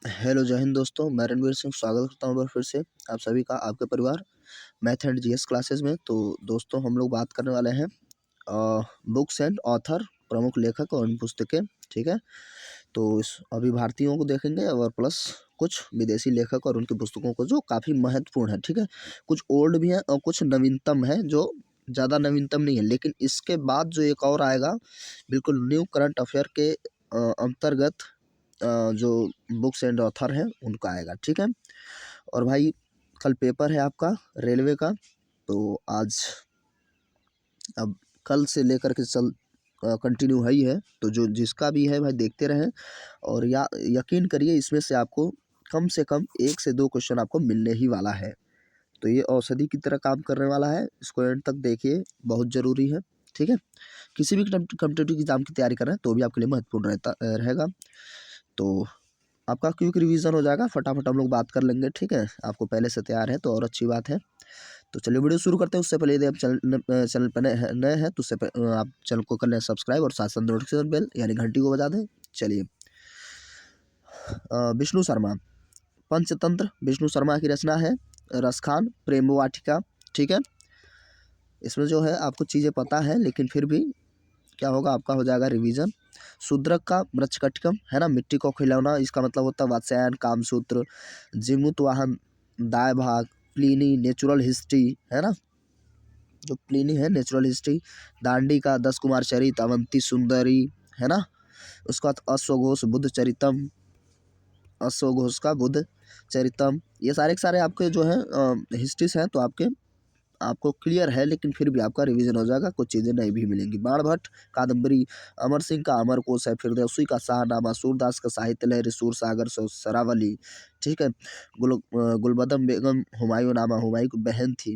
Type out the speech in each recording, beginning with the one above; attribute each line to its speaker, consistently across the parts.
Speaker 1: Hello जय हिंद दोस्तों, मैं रणवीर सिंह स्वागत करता हूँ एक बार फिर से आप सभी का आपके परिवार मैथ एंड जीएस क्लासेस में। तो दोस्तों हम लोग बात करने वाले हैं बुक्स एंड ऑथर, प्रमुख लेखक और उनकी पुस्तकें। ठीक है, तो इस अभी भारतीयों को देखेंगे और प्लस कुछ विदेशी लेखक और उनकी पुस्तकों को जो काफ़ी महत्वपूर्ण है। ठीक है, कुछ ओल्ड भी हैं और कुछ नवीनतम है जो ज़्यादा नवीनतम नहीं है, लेकिन इसके बाद जो एक और आएगा बिल्कुल न्यू करंट अफेयर के अंतर्गत जो बुक्स एंड ऑथर हैं उनका आएगा। ठीक है, और भाई कल पेपर है आपका रेलवे का, तो आज अब कल से लेकर के चल कंटिन्यू है ही है, तो जो जिसका भी है भाई देखते रहें और यकीन करिए इसमें से आपको कम से कम 1 से 2 क्वेश्चन आपको मिलने ही वाला है। तो ये औषधि की तरह काम करने वाला है, इसको एंड तक देखिए, बहुत ज़रूरी है। ठीक है, किसी भी कॉम्पिटिटिव एग्जाम की तैयारी कर रहे हैं तो भी आपके लिए महत्वपूर्ण रहेगा। तो आपका क्विक रिवीजन हो जाएगा, फटाफट हम लोग बात कर लेंगे। ठीक है, आपको पहले से तैयार है तो और अच्छी बात है। तो चलिए वीडियो शुरू करते हैं। उससे पहले यदि आप चैनल पर नए हैं तो उससे आप चैनल को कर लें सब्सक्राइब और साथ साथ नोटिफिकेशन बेल यानी घंटी को बजा दें। चलिए, विष्णु शर्मा, पंचतंत्र विष्णु शर्मा की रचना है। रसखान, प्रेम वाटिका। ठीक है, इसमें जो है आपको चीज़ें पता है लेकिन फिर भी क्या होगा, आपका हो जाएगा रिवीजन। शूद्रक का मृच्छकटिकम है ना, मिट्टी को खिलौना, इसका मतलब होता है वात्स्यायन, कामसूत्र, जीमूत वाहन, दाय भाग, प्लीनी नेचुरल हिस्ट्री है ना, जो प्लीनी है नेचुरल हिस्ट्री, दांडी का 10 कुमार चरित, अवंती सुंदरी है ना, उसका बाद अश्वघोष बुद्ध चरितम, अश्वघोष का बुद्ध चरितम, ये सारे के सारे आपके जो है हिस्ट्रीज हैं, तो आपको क्लियर है लेकिन फिर भी आपका रिवीजन हो जाएगा, कुछ चीज़ें नहीं भी मिलेंगी। बाणभट्ट कादम्बरी, अमर सिंह का अमरकोश है, फिरदौसी का शाहनामा, सूरदास का साहित्य लहरी, सूरसागर सरावली। ठीक है, गुलबदम बेगम हुमायूं नामा, हुमायूं की बहन थी।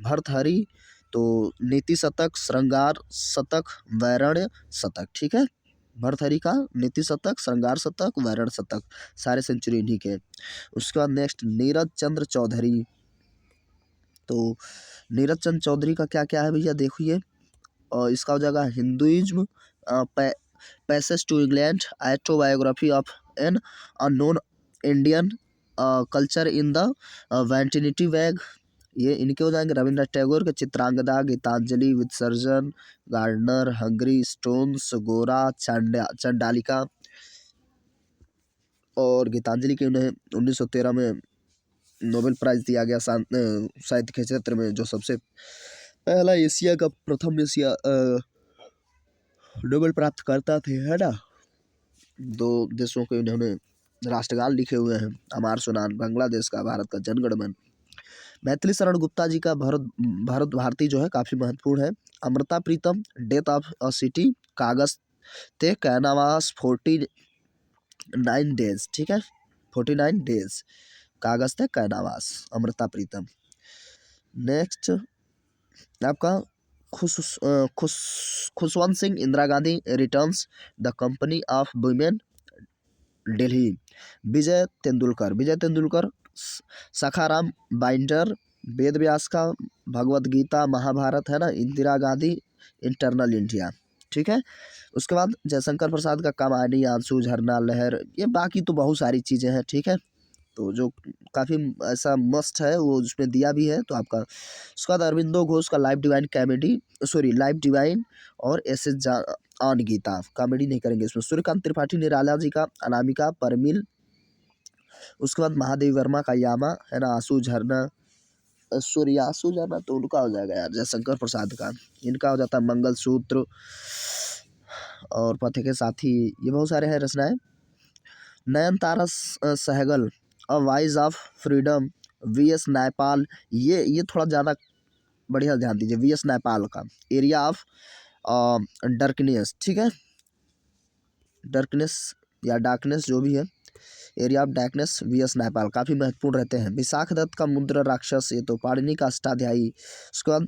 Speaker 1: भर्तहरि तो नीति शतक, श्रृंगार शतक, वैरण्य शतक। ठीक है, भर्तहरि का नीति शतक, श्रृंगार शतक, वैरण शतक, सारे सेंचुरी इन्हीं के। उसके बाद नेक्स्ट नीरज चंद्र चौधरी। तो नीरज चंद चौधरी का क्या क्या है भैया देखिए, और इसका हो जाएगा Hinduism, passage to England, autobiography of an unknown Indian, culture in the vanity bag, ये इनके हो जाएंगे। रविंद्रनाथ टैगोर के Chitrangada, Gitanjali, Visarjan, gardener, hungry stones, Gora, Chandalika, और गीतांजलि के उन्हें 1913 में नोबेल प्राइज दिया गया साहित्य के क्षेत्र में, जो सबसे पहला एशिया का प्रथम एशिया नोबेल प्राप्त करता थे है ना। 2 देशों के इन्होंने राष्ट्रगान लिखे हुए हैं, अमार सुनान बांग्लादेश का, भारत का जनगण मन। मैथिली शरण गुप्ता जी का भारत भारती जो है काफ़ी महत्वपूर्ण है। Amrita Pritam, death of a city, कागज ते कैनावास 49 डेज। ठीक है, 49 डेज, कागज थे कैनावास, अमृता प्रीतम। नेक्स्ट आपका Khushwant Singh, Indira Gandhi returns, the company of women, Delhi. Vijay Tendulkar, Sakharam binder, Ved Vyas का भगवत गीता, महाभारत है ना, इंदिरा गांधी इंटरनल इंडिया। ठीक है, उसके बाद जयशंकर प्रसाद का कमानी, आंसू, झरना, लहर, ये बाकी तो बहुत सारी चीज़ें हैं। ठीक है, तो जो काफ़ी ऐसा मस्ट है वो उसमें दिया भी है, तो आपका उसके बाद अरविंदो घोष का लाइफ डिवाइन और एस ऑन गीता, कॉमेडी नहीं करेंगे इसमें। सूर्यकांत त्रिपाठी निराला जी का अनामिका, परमिल। उसके बाद महादेवी वर्मा का यामा है ना, आंसू झरना, सूर्यासु झरना तो उनका हो जाएगा यार, जयशंकर प्रसाद का। इनका हो जाता है मंगलसूत्र और पथ के साथी, ये बहुत सारे हैं रचनाएं। Nayantara Sahgal, a voice of freedom, V S. Naipaul, ये थोड़ा ज़्यादा बढ़िया ध्यान दीजिए, वी.एस. नायपाल का एरिया ऑफ डार्कनेस। ठीक है, डार्कनेस या डार्कनेस जो भी है, area of darkness, VS. Naipal काफ़ी महत्वपूर्ण रहते हैं। विशाख दत्त का मुद्रा राक्षस, ये तो पाणिनि का अष्टाध्यायी। उसके बाद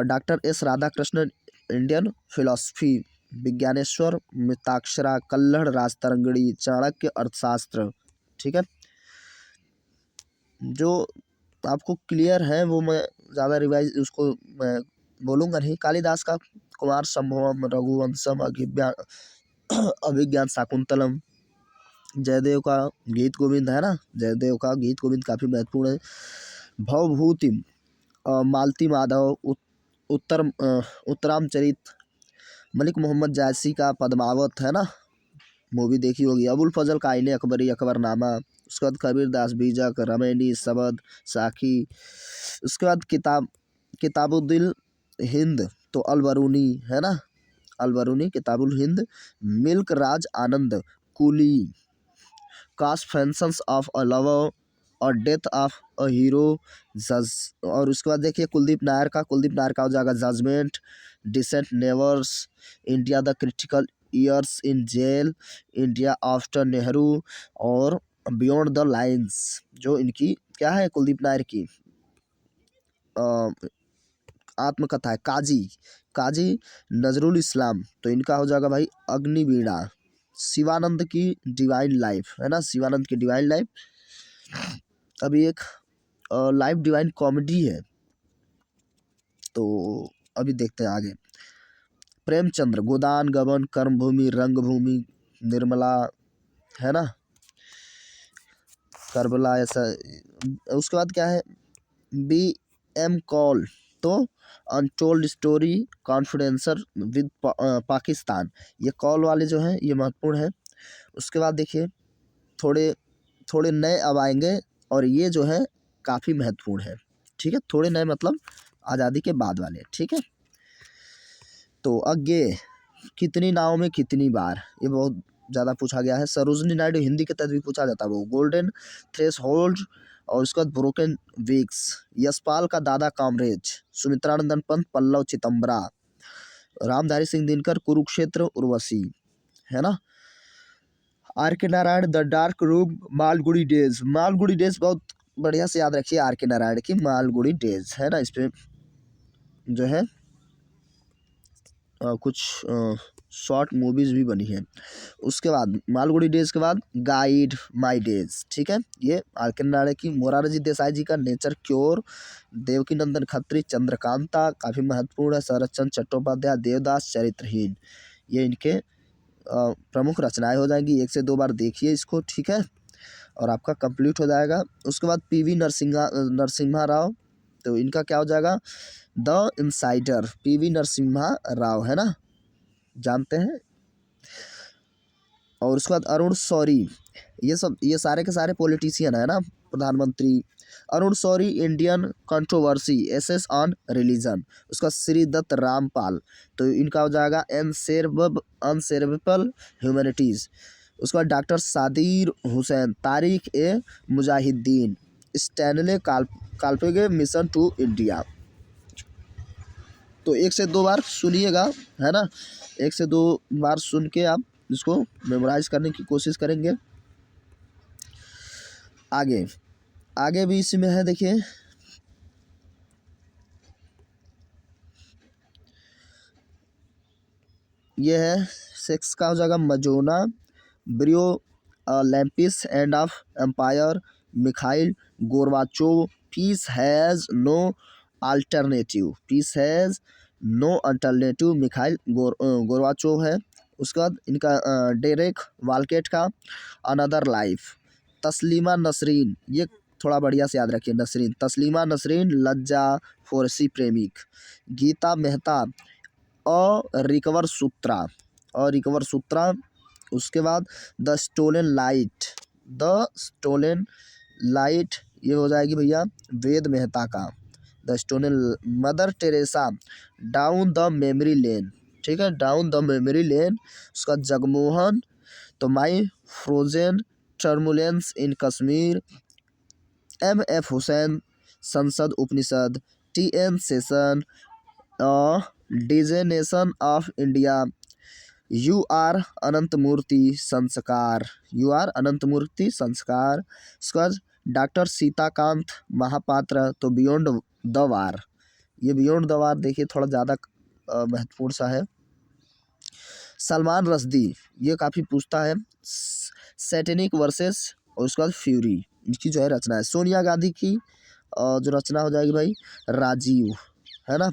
Speaker 1: doctor S Radhakrishnan, Indian philosophy, Vijnaneshwara Mitakshara, Kalhana Rajatarangini, Chanakya Arthashastra. ठीक है, जो आपको क्लियर है वो मैं ज़्यादा रिवाइज उसको मैं बोलूँगा नहीं। कालिदास का कुमार संभवम, रघुवंशम, अभिज्ञान शाकुंतलम, जयदेव का गीत गोविंद है ना, जयदेव का गीत गोविंद काफ़ी महत्वपूर्ण है। भवभूति, मालती माधव, उत्तरामचरित, मलिक मोहम्मद जायसी का पद्मावत है ना, मूवी देखी होगी। अबुल फजल का आईने अकबरी, अकबरनामा। उसके बाद कबीरदास बीजक, रमैनी, सबद, साखी। उसके बाद किताबुद्दिल हिंद तो अलबरूनी है ना, Alberuni Kitabul Hind. Mulk Raj Anand, coolie. Confessions of a lover और डेथ ऑफ अ हीरो, जज। और उसके बाद देखिए कुलदीप नायर का हो जाएगा judgement, distant neighbours, India the critical years in jail, India after Nehru, और बियॉन्ड द लाइन्स। जो इनकी क्या है कुलदीप नायर की आत्मकथा है। काजी नजरुल इस्लाम, तो इनका हो जाएगा भाई अग्निवीणा। शिवानंद की डिवाइन लाइफ है ना, शिवानंद की डिवाइन लाइफ। अभी एक लाइव डिवाइन कॉमेडी है, तो अभी देखते हैं आगे। प्रेमचंद्र, गोदान, गबन, कर्मभूमि, रंगभूमि, निर्मला है ना, करबला ऐसा। उसके बाद क्या है, बी एम कॉल, तो अनटोल्ड स्टोरी, कॉन्फिडेंसर विद पाकिस्तान। ये कॉल वाले जो हैं ये महत्वपूर्ण है। उसके बाद देखिए थोड़े थोड़े नए अब आएंगे, और ये जो है काफ़ी महत्वपूर्ण है। ठीक है, थोड़े नए मतलब आज़ादी के बाद वाले। ठीक है, तो आगे कितनी नाव में कितनी बार, ये बहुत ज़्यादा पूछा गया है। सरोजनी नायडू हिंदी के तहत भी पूछा जाता है वो। गोल्डन थ्रेस होल्ड, और उसके बाद ब्रोकन विक्स। यशपाल का दादा कामरेज, सुमित्रानंदन पंत, पल्लव चितम्बरा, रामधारी सिंह दिनकर, कुरुक्षेत्र, उर्वशी है ना। आर के Narayan, the dark room, Malgudi days. Malgudi days बहुत बढ़िया से याद रखिए, आर के नारायण की मालगुड़ी डेज है ना। इस पे जो है कुछ शॉर्ट मूवीज़ भी बनी है। उसके बाद मालगुड़ी डेज के बाद गाइड माय डेज। ठीक है, ये आर के नारायण की। मोरारजी देसाई जी का नेचर क्योर, देवकी नंदन खत्री, चंद्रकांता काफ़ी महत्वपूर्ण है। शरत चंद्र चट्टोपाध्याय, देवदास, चरित्रहीन। ये इनके प्रमुख रचनाएं हो जाएंगी। 1 से 2 बार देखिए इसको। ठीक है, और आपका कंप्लीट हो जाएगा। उसके बाद पीवी नरसिम्हा राव, तो इनका क्या हो जाएगा, the insider, PV Narasimha Rao है ना, जानते हैं। और उसके बाद अरुण शौरी, ये सारे के सारे पॉलिटिशियन है ना, प्रधानमंत्री। Arun Shourie, Indian controversy, essays on religion. उसका श्री दत्त रामपाल, तो इनका हो जाएगा अनसेरेब्रल ह्यूमैनिटीज़। उसके बाद doctor Sadir Hussain, Tarikh e Mujahideen, Stanley Kalpage, mission to India. तो 1 से 2 बार सुनिएगा है ना, 1 से 2 बार सुन के आप इसको मेमोराइज करने की कोशिश करेंगे। आगे आगे भी इसी में है, देखिए ये है सेक्स का हो जाएगा मजोना, ब्रियो लैम्पिस, end of empire, Mikhail Gorbachev, peace has no alternative, Mikhail Gorbachev है। उसके बाद इनका डेरेक वालकेट का अनदर लाइफ। तस्लीमा नसरीन, ये थोड़ा बढ़िया से याद रखिए, नसरीन, तस्लीमा नसरीन, लज्जा फोरसी प्रेमिक। गीता मेहता, रिकवर सूत्रा। उसके बाद द स्टोलन लाइट, ये हो जाएगी भैया वेद मेहता का। The stolen, Mother Teresa, down the memory lane. ठीक है, डाउन द मेमोरी लेन। उसका जगमोहन, तो my frozen turbulence in Kashmir. M.F. Hussain, Sansad Upanishad. T.N. Seshan, degeneration of India. U R Ananthamurthy, Samskara. उसके बाद डॉक्टर सीताकांत महापात्र, तो बियॉन्ड द वार। ये बियॉन्ड द वार देखिए थोड़ा ज़्यादा महत्वपूर्ण सा है। सलमान रश्दी, ये काफ़ी पूछता है। सैटेनिक वर्सेस, और उसके बाद फ्यूरी, इनकी जो है रचना है। सोनिया गांधी की जो रचना हो जाएगी भाई राजीव है ना।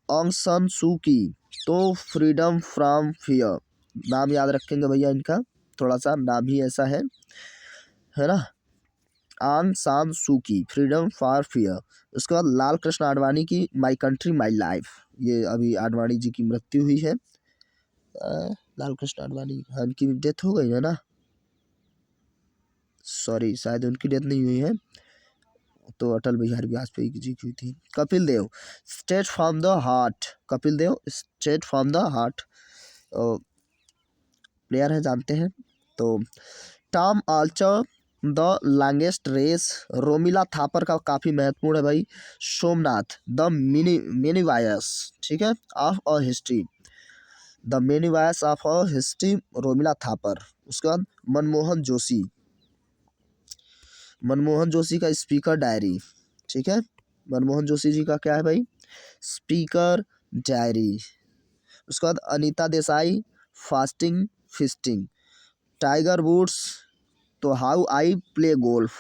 Speaker 1: ऑन्ग सन सू की, तो फ्रीडम फ्रॉम फियर, नाम याद रखेंगे भैया इनका। थोड़ा सा नाम ही ऐसा है ना। आंग सान सूकी, फ्रीडम फॉर फियर। उसके बाद लाल कृष्ण आडवाणी की माई कंट्री माई लाइफ, ये अभी आडवाणी जी की मृत्यु हुई है। लाल कृष्ण आडवाणी, हाँ, उनकी डेथ हो गई है ना, सॉरी शायद उनकी डेथ नहीं हुई है, तो अटल बिहारी वाजपेयी जी की हुई थी। Kapil Dev, straight from the heart, Kapil Dev straight from the heart player है, जानते हैं। तो Tom Alter, the longest race, Romila Thapar का काफ़ी महत्वपूर्ण है भाई। सोमनाथ, द मिनी वायर्स, ठीक है, of a history, the mini wires of a history, Romila Thapar. उसके बाद मनमोहन जोशी, मनमोहन जोशी का स्पीकर डायरी, ठीक है, मनमोहन जोशी जी का क्या है भाई, स्पीकर डायरी। उसके बाद Anita Desai, fasting feasting. Tiger Woods, तो how I play golf,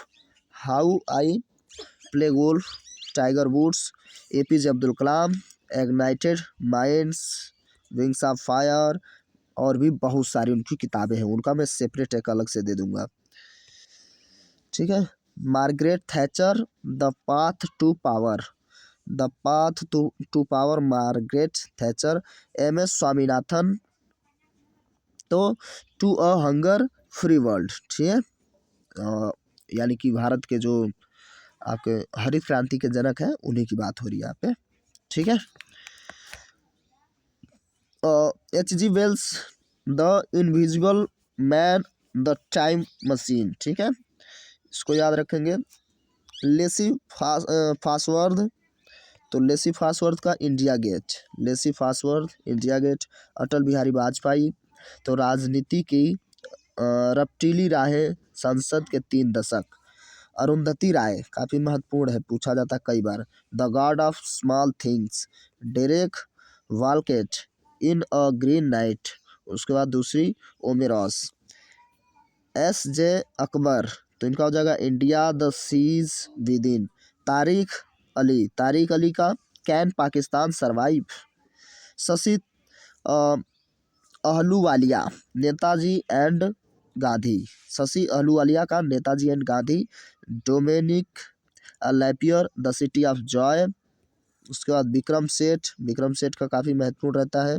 Speaker 1: how I play golf, Tiger Woods. APJ Abdul Kalam, ignited minds, wings of fire, और भी बहुत सारी उनकी किताबें हैं, उनका मैं सेपरेट एक अलग से दे दूंगा, ठीक है। Margaret Thatcher, the path to power, the path to power, Margaret Thatcher. M S Swaminathan, तो to a hunger free world, ठीक है, यानी कि भारत के जो आपके हरित क्रांति के जनक हैं उन्हीं की बात हो रही है यहाँ पे, ठीक है। H.G. Wells, the invisible man, the time machine, ठीक है, इसको याद रखेंगे। लेसी फासवर्द, तो लेसी फासवर्द का India Gate, Lacey Fosburgh India Gate. Atal Bihari Vajpayee, तो राजनीति की रपटीली राहें, संसद के 3 दशक। अरुंधति राय काफ़ी महत्वपूर्ण है, पूछा जाता है कई बार। The god of small things, Derek Walcott, in a green night. उसके बाद दूसरी ओमेरॉस। एस जे अकबर, तो इनका हो जाएगा India the siege within. Tariq Ali, Tariq Ali का can Pakistan survive. Shashi Ahluwalia, Netaji and Gandhi, Shashi Ahluwalia का Netaji and Gandhi. Dominique Lapierre, the city of joy. उसके बाद विक्रम सेठ, विक्रम सेठ का काफ़ी महत्वपूर्ण रहता है।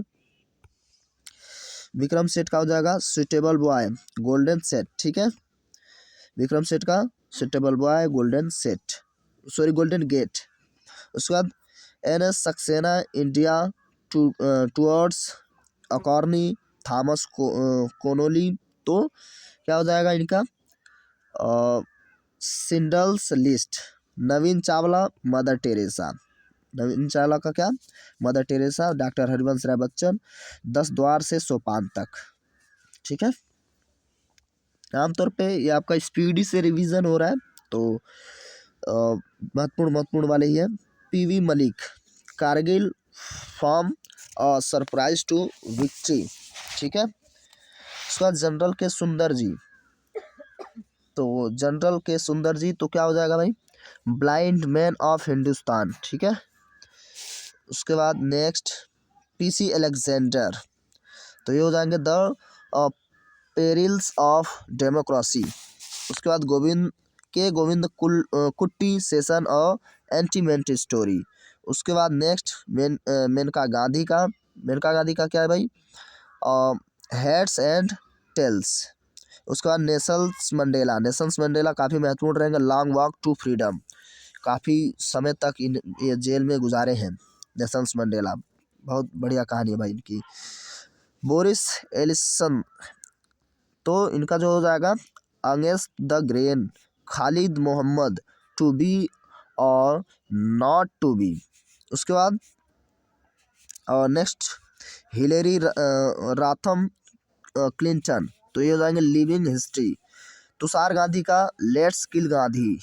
Speaker 1: विक्रम सेठ का हो जाएगा सुटेबल बॉय, गोल्डन सेट, ठीक है, विक्रम सेठ का suitable boy, golden set, sorry golden gate. उसके बाद N S Saxena, India towards अकॉर्नी, थॉमस कोनोली, तो क्या हो जाएगा इनका Schindler's list. Naveen Chawla, Mother Teresa, Naveen Chawla का क्या, Mother Teresa. Doctor Harivansh Rai Bachchan, 10 द्वार से सोपान तक, ठीक है। आमतौर पे ये आपका स्पीडी से रिवीजन हो रहा है, तो महत्वपूर्ण महत्वपूर्ण वाले ही है। P V Malik, Kargil from surprise to victory, ठीक है। उसके बाद जनरल के सुंदर जी, तो जनरल के सुंदर जी, तो क्या हो जाएगा भाई, ब्लाइंड मैन ऑफ हिंदुस्तान, ठीक है। उसके बाद नेक्स्ट पीसी अलेक्जेंडर, तो ये हो जाएंगे द पेरिल्स ऑफ डेमोक्रेसी। उसके बाद गोविंद कुट्टी, सेशन और एंटीमेंट स्टोरी। उसके बाद नेक्स्ट मेनका गांधी का, मेनका गांधी का क्या है भाई, हेड्स एंड टेल्स। उसके बाद नेल्सन मंडेला, नेल्सन मंडेला काफ़ी महत्वपूर्ण रहेंगे। लॉन्ग वॉक टू फ्रीडम, काफ़ी समय तक ये जेल में गुजारे हैं नेल्सन मंडेला, बहुत बढ़िया कहानी है भाई इनकी। बोरिस एलिसन, तो इनका जो हो जाएगा against the grain. Khalid Mohammad, to be और नॉट टू बी। उसके बाद नेक्स्ट हिलेरी राथम क्लिंटन, तो ये हो जाएंगे लिविंग हिस्ट्री। तुषार गांधी का लेट्स किल गांधी,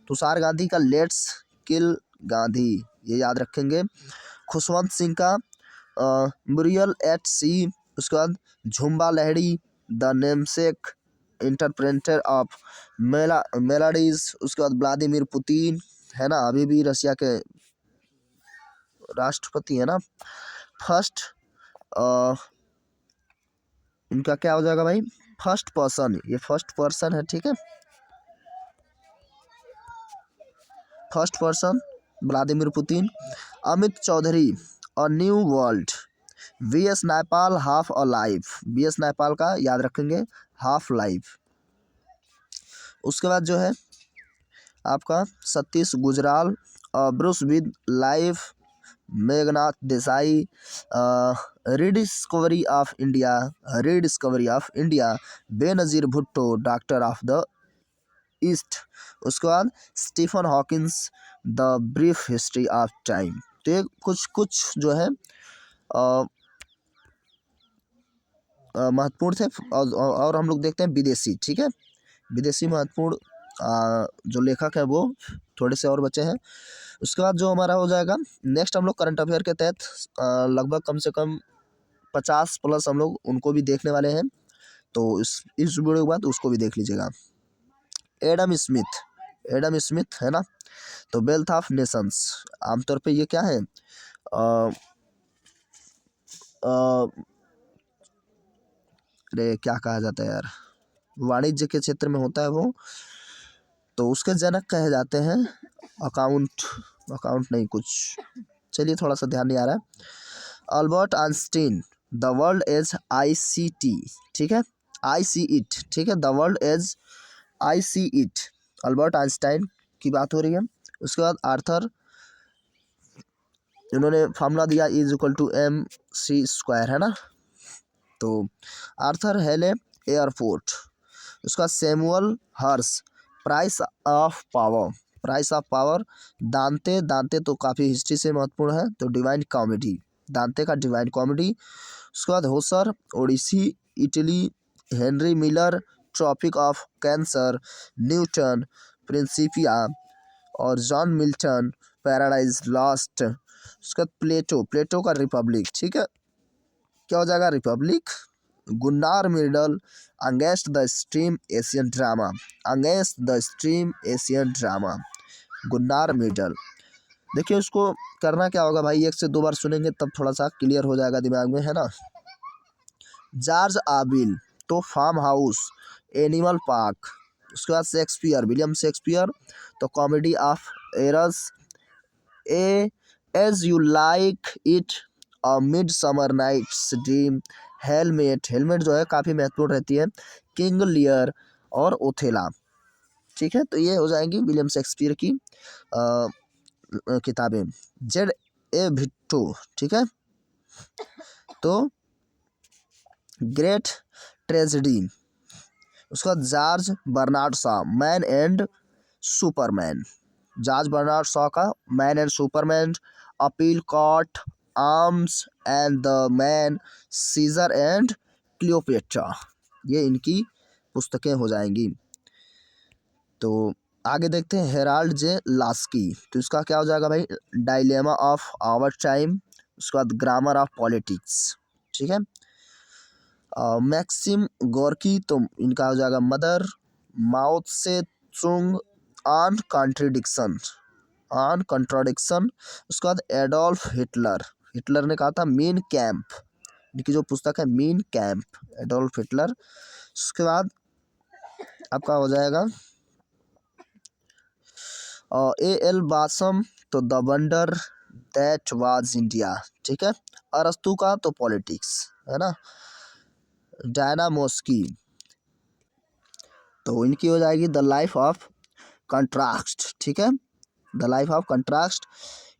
Speaker 1: तुषार गांधी का लेट्स किल गांधी, ये याद रखेंगे। खुशवंत सिंह का बुरियल एट सी। उसके बाद Jhumpa Lahiri, the namesake, interpreter of maladies. उसके बाद व्लादिमीर पुतिन, है ना, अभी भी रशिया के राष्ट्रपति है ना। फर्स्ट इनका क्या हो जाएगा भाई, फर्स्ट पर्सन, ये फर्स्ट पर्सन है, ठीक है, first person Vladimir Putin. Amit Chaudhuri, a new world. V S. Naipaul, half a life. V S. Naipaul का याद रखेंगे, हाफ लाइफ। उसके बाद जो है आपका Satish Gujral, brush with life. Meghnad Desai, rediscovery of India, rediscovery of India. Benazir Bhutto, doctor of the east. उसके बाद Stephen Hawkins, the brief history of time. तो ये कुछ कुछ जो है महत्वपूर्ण थे। और हम लोग देखते हैं विदेशी, ठीक है, विदेशी महत्वपूर्ण जो लेखक है वो थोड़े से और बचे हैं। उसके बाद जो हमारा हो जाएगा नेक्स्ट, हम लोग करंट अफेयर के तहत लगभग कम से कम 50 प्लस हम लोग उनको भी देखने वाले हैं, तो इस वीडियो के बाद उसको भी देख लीजिएगा। एडम स्मिथ, एडम स्मिथ है ना, तो वेल्थ ऑफ नेशंस, आमतौर पे ये क्या है, अरे क्या कहा जाता है यार, वाणिज्य के क्षेत्र में होता है वो, तो उसके जनक कहे जाते हैं। अकाउंट, अकाउंट नहीं कुछ, चलिए थोड़ा सा ध्यान नहीं आ रहा है। Albert Einstein, the world as I see it, ठीक है, आई सी इट, ठीक है, the world as I see it, Albert Einstein की बात हो रही है। उसके बाद आर्थर, इन्होंने फार्मूला दिया E = mc², है ना, तो आर्थर हेले एयरपोर्ट। उसका Samuel Hersh, price of power, price of power. Dante, Dante तो काफ़ी हिस्ट्री से महत्वपूर्ण है, तो डिवाइन कॉमेडी, दांते का डिवाइन कॉमेडी। उसके बाद होसर, ओडिसी, इटली। Henry Miller, tropic of cancer. Newton, Principia. और जॉन मिल्टन, पैराडाइज लॉस्ट। उसके बाद प्लेटो, प्लेटो का रिपब्लिक, ठीक है, क्या हो जाएगा, Republic. Gunnar Myrdal, against the stream Asian drama, against the stream Asian drama, Gunnar Myrdal. देखिए उसको करना क्या होगा भाई, 1 से 2 बार सुनेंगे तब थोड़ा सा क्लियर हो जाएगा दिमाग में, है ना। जॉर्ज आबिल, तो फार्म हाउस, एनिमल पार्क। उसके बाद शेक्सपियर, विलियम शेक्सपियर, तो comedy of errors. A as you like it, a midsummer night's dream. Helmet, helmet जो है काफ़ी महत्वपूर्ण रहती है। किंग लियर और ओथेला, ठीक है, तो ये हो जाएंगी विलियम शेक्सपियर की किताबें। J.A. भिट्टो, ठीक है, तो ग्रेट ट्रेजेडी। उसका George Bernard Shaw, man and superman, George Bernard Shaw का man and superman. Apple cart, arms and the man, Caesar and Cleopatra, ये इनकी पुस्तकें हो जाएंगी। तो आगे देखते हैं हेराल्ड जे लास्की, तो इसका क्या हो जाएगा भाई, डायलेमा ऑफ आवर टाइम। उसके बाद ग्रामर ऑफ पॉलिटिक्स, ठीक है। मैक्सिम गोर्की, तो इनका हो जाएगा मदर। माओ से तुंग, ऑन कॉन्ट्रडिक्शन, ऑन कॉन्ट्रडिक्शन। उसके बाद एडोल्फ हिटलर, हिटलर ने कहा था मीन कैंप, इनकी जो पुस्तक है मीन कैंप, एडोल्फ हिटलर। उसके बाद आपका हो जाएगा A.L. बासम, तो the wonder that was India, ठीक है। अरस्तु का तो पॉलिटिक्स, है ना। डायना मोस्की, तो इनकी हो जाएगी द लाइफ ऑफ कंट्रास्ट, ठीक है, the life of contrast.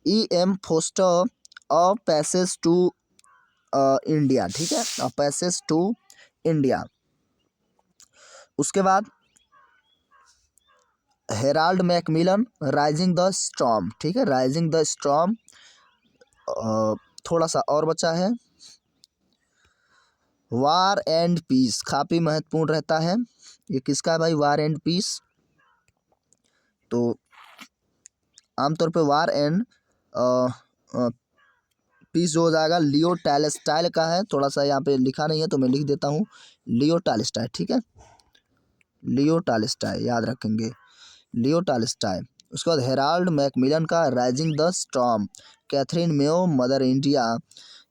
Speaker 1: E.M. Forster, a passage to India, ठीक है, अ पैसेज टू इंडिया। उसके बाद Harold Macmillan, rising the storm, ठीक है, राइजिंग द स्टॉर्म। थोड़ा सा और बचा है, वार एंड पीस, काफ़ी महत्वपूर्ण रहता है। ये किसका है भाई, वार एंड पीस, तो आमतौर पे वार एंड पीस जो हो जाएगा लियो टॉलस्टॉय का है। थोड़ा सा यहाँ पे लिखा नहीं है तो मैं लिख देता हूँ, लियो टॉलस्टॉय, ठीक है, लियो टॉलस्टॉय याद रखेंगे, लियो टॉलस्टॉय। उसके बाद हेराल्ड मैकमिलन का riding the storm. Katherine Mayo, Mother India.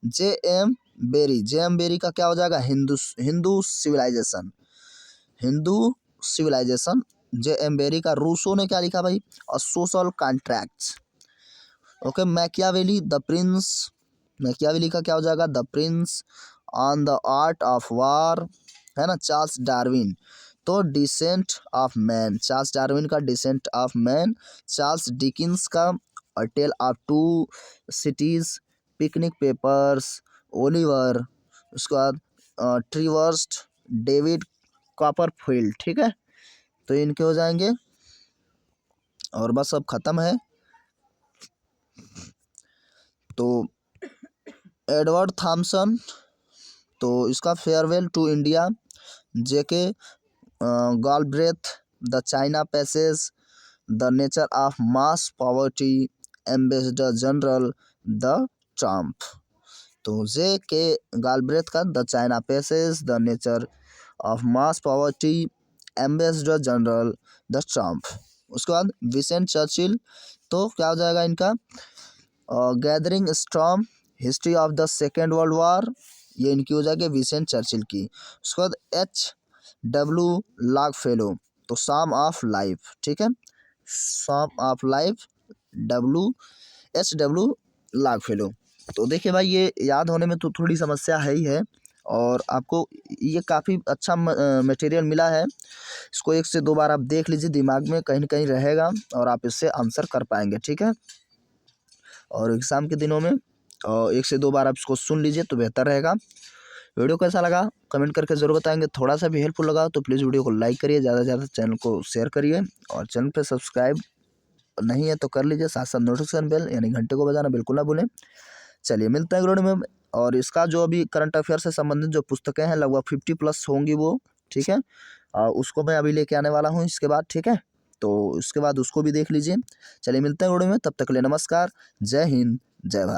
Speaker 1: J.M. Barrie, J M. Barrie का क्या हो जाएगा? Hindu civilisation, Hindu civilisation. J M. Barrie का। रूसो ने क्या लिखा भाई? A social contracts. Okay. Machiavelli the prince, Machiavelli का क्या हो जाएगा? The prince on the art of war, है ना। चार्ल्स डार्विन तो descent of man, Charles Darwin का descent of man. Charles Dickens का अ tale of two cities, picnic papers, Oliver, उसके बाद ट्रीवर्स्ट, डेविड कॉपरफील्ड। ठीक है, तो इनके हो जाएंगे और बस अब ख़त्म है। तो एडवर्ड थॉमसन, तो इसका farewell to India. J K Galbraith, the China passage, the nature of mass poverty, ambassador general the trump. तो जे के गॉलब्रेथ का the China passage, the nature of mass poverty, ambassador general the trump. उसके बाद Winston Churchill, तो क्या हो जाएगा इनका? Gathering storm, history of the second world war, ये इनकी हो जाएगी विंस्टन चर्चिल की। उसके बाद H.W. लॉन्गफेलो, तो सॉन्ग ऑफ लाइफ। ठीक है, song of life, H.W. Longfellow. तो देखिए भाई, ये याद होने में तो थोड़ी समस्या है ही है, और आपको ये काफ़ी अच्छा मटेरियल मिला है। इसको 1 से 2 बार आप देख लीजिए, दिमाग में कहीं न कहीं रहेगा और आप इससे आंसर कर पाएंगे। ठीक है, और एग्ज़ाम के दिनों में 1 से 2 बार आप इसको सुन लीजिए तो बेहतर रहेगा। वीडियो कैसा लगा कमेंट करके ज़रूर बताएंगे। थोड़ा सा भी हेल्पफुल लगा तो प्लीज़ वीडियो को लाइक करिए, ज़्यादा से ज़्यादा चैनल को शेयर करिए, और चैनल पे सब्सक्राइब नहीं है तो कर लीजिए। साथ साथ नोटिफिकेशन बेल यानी घंटे को बजाना बिल्कुल ना भूलें। चलिए मिलते हैं अगले वीडियो में। और इसका जो अभी करंट अफेयर से संबंधित जो पुस्तकें हैं लगभग 50+ होंगी वो। ठीक है, उसको मैं अभी लेके आने वाला हूँ इसके बाद। ठीक है, तो इसके बाद उसको भी देख लीजिए। चलिए मिलते हैं वीडियो में, तब तक के लिए नमस्कार, जय हिंद, जय भारत।